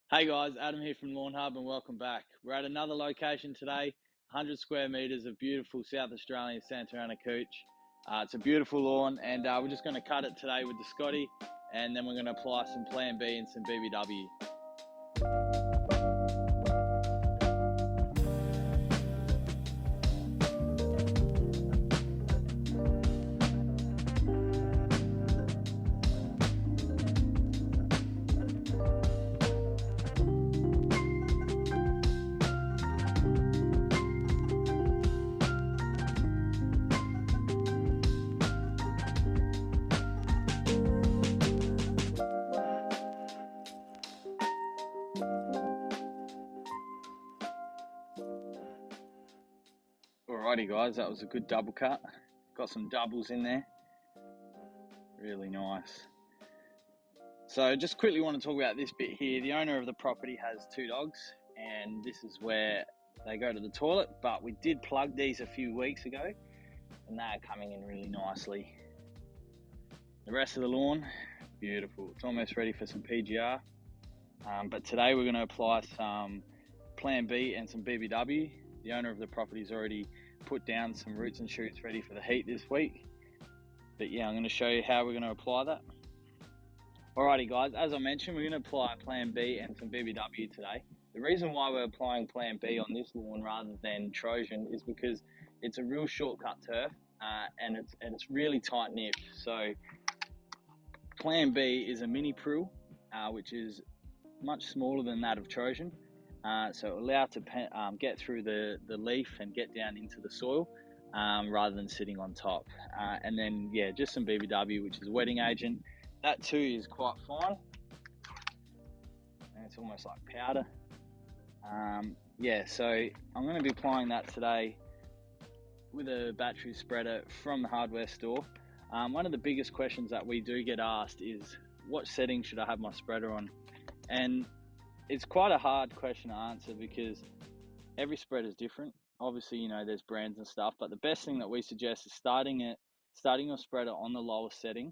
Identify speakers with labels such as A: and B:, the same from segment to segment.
A: Hey guys, Adam here from Lawn Hub and welcome back. We're at another location today, 100 square metres of beautiful South Australian Santa Ana Cooch. It's a beautiful lawn and we're just going to cut it today with the Scotty and then we're going to apply some Plan B and some BBW. Alrighty guys, that was a good double cut. Got some doubles in there. Really nice. So just quickly want to talk about this bit here. The owner of the property has two dogs and this is where they go to the toilet, but we did plug these a few weeks ago and they're coming in really nicely. The rest of the lawn, beautiful. It's almost ready for some PGR. But today we're going to apply some Plan B and some BBW. The owner of the property's already put down some roots and shoots ready for the heat this week. But yeah, I'm going to show you how we're going to apply that. Alrighty guys, as I mentioned, we're going to apply Plan B and some BBW today. The reason why we're applying Plan B on this lawn rather than Trojan is because it's a real shortcut turf and it's really tight knit. So Plan B is a mini prill, which is much smaller than that of Trojan. So allow it to get through the leaf and get down into the soil rather than sitting on top. And then, yeah, just some BBW, which is a wetting agent. That too is quite fine. And it's almost like powder. Yeah, so I'm going to be applying that today with a battery spreader from the hardware store. One of the biggest questions that we do get asked is, what setting should I have my spreader on? And it's quite a hard question to answer because every spreader is different. Obviously, you know, there's brands and stuff, but the best thing that we suggest is starting your spreader on the lowest setting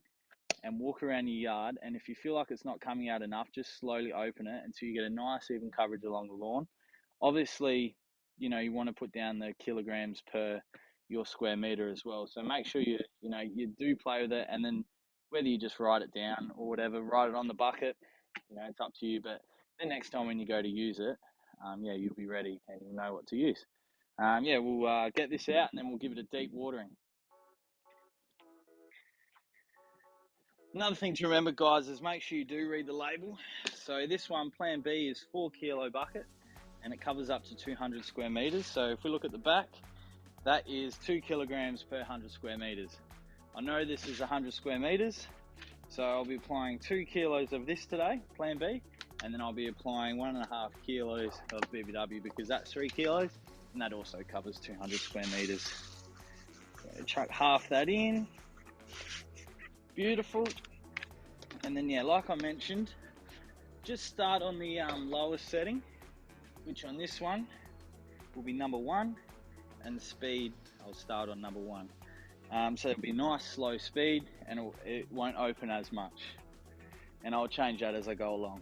A: and walk around your yard. And if you feel like it's not coming out enough, just slowly open it until you get a nice even coverage along the lawn. Obviously, you know, you want to put down the kilograms per your square meter as well. So make sure you do play with it, and then whether you just write it down or whatever, write it on the bucket, you know, it's up to you. But the next time when you go to use it, yeah, you'll be ready and you'll know what to use. Yeah, we'll get this out and then we'll give it a deep watering. Another thing to remember, guys, is make sure you do read the label. So this one, Plan B, is 4 kilo bucket and it covers up to 200 square meters. So if we look at the back, that is 2 kilograms per 100 square meters. I know this is 100 square meters, so I'll be applying 2 kilos of this today, Plan B, and then I'll be applying 1.5 kilos of BBW because that's 3 kilos and that also covers 200 square meters. So chuck half that in. Beautiful. And then, yeah, like I mentioned, just start on the lowest setting, which on this one will be number 1, and the speed I'll start on number 1. So it'll be nice slow speed and it won't open as much, and I'll change that as I go along.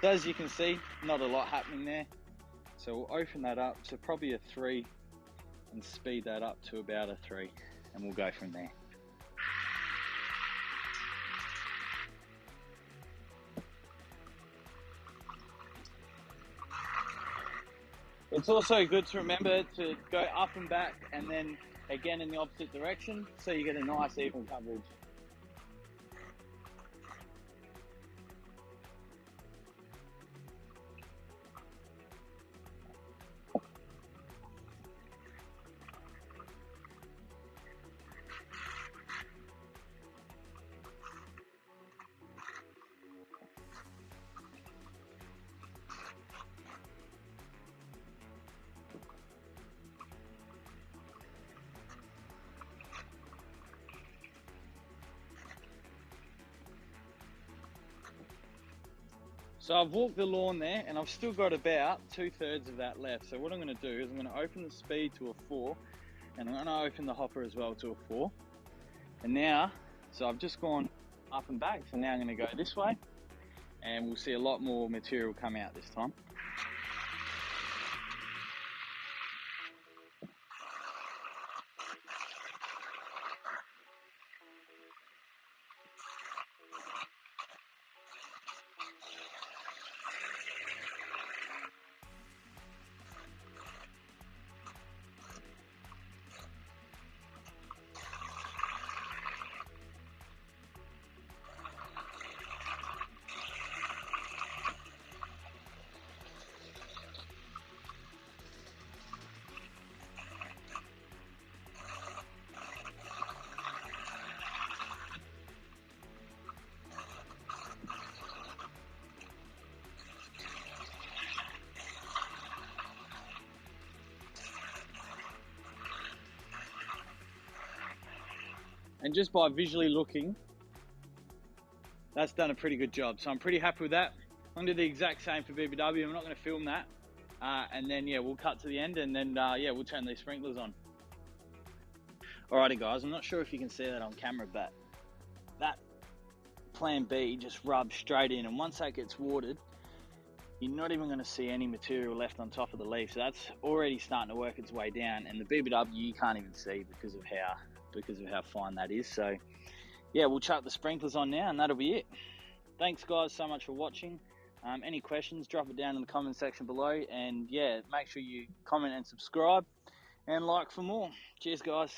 A: So as you can see, not a lot happening there, so we'll open that up to probably a 3 and speed that up to about a 3, and we'll go from there. It's also good to remember to go up and back and then again in the opposite direction so you get a nice even coverage. So I've walked the lawn there and I've still got about 2/3 of that left. So what I'm going to do is I'm going to open the speed to a 4 and I'm going to open the hopper as well to a 4. And now, so I've just gone up and back, so now I'm going to go this way and we'll see a lot more material come out this time. And just by visually looking, that's done a pretty good job. So I'm pretty happy with that. I'm gonna do the exact same for BBW. I'm not gonna film that. And then, yeah, we'll cut to the end and then, yeah, we'll turn these sprinklers on. Alrighty guys, I'm not sure if you can see that on camera, but that Plan B just rubs straight in. And once that gets watered, you're not even gonna see any material left on top of the leaf. So that's already starting to work its way down. And the BBW you can't even see because of how fine that is. So yeah, we'll chuck the sprinklers on now and that'll be it. Thanks guys so much for watching. Any questions, drop it down in the comment section below, and yeah, make sure you comment and subscribe and like for more. Cheers guys.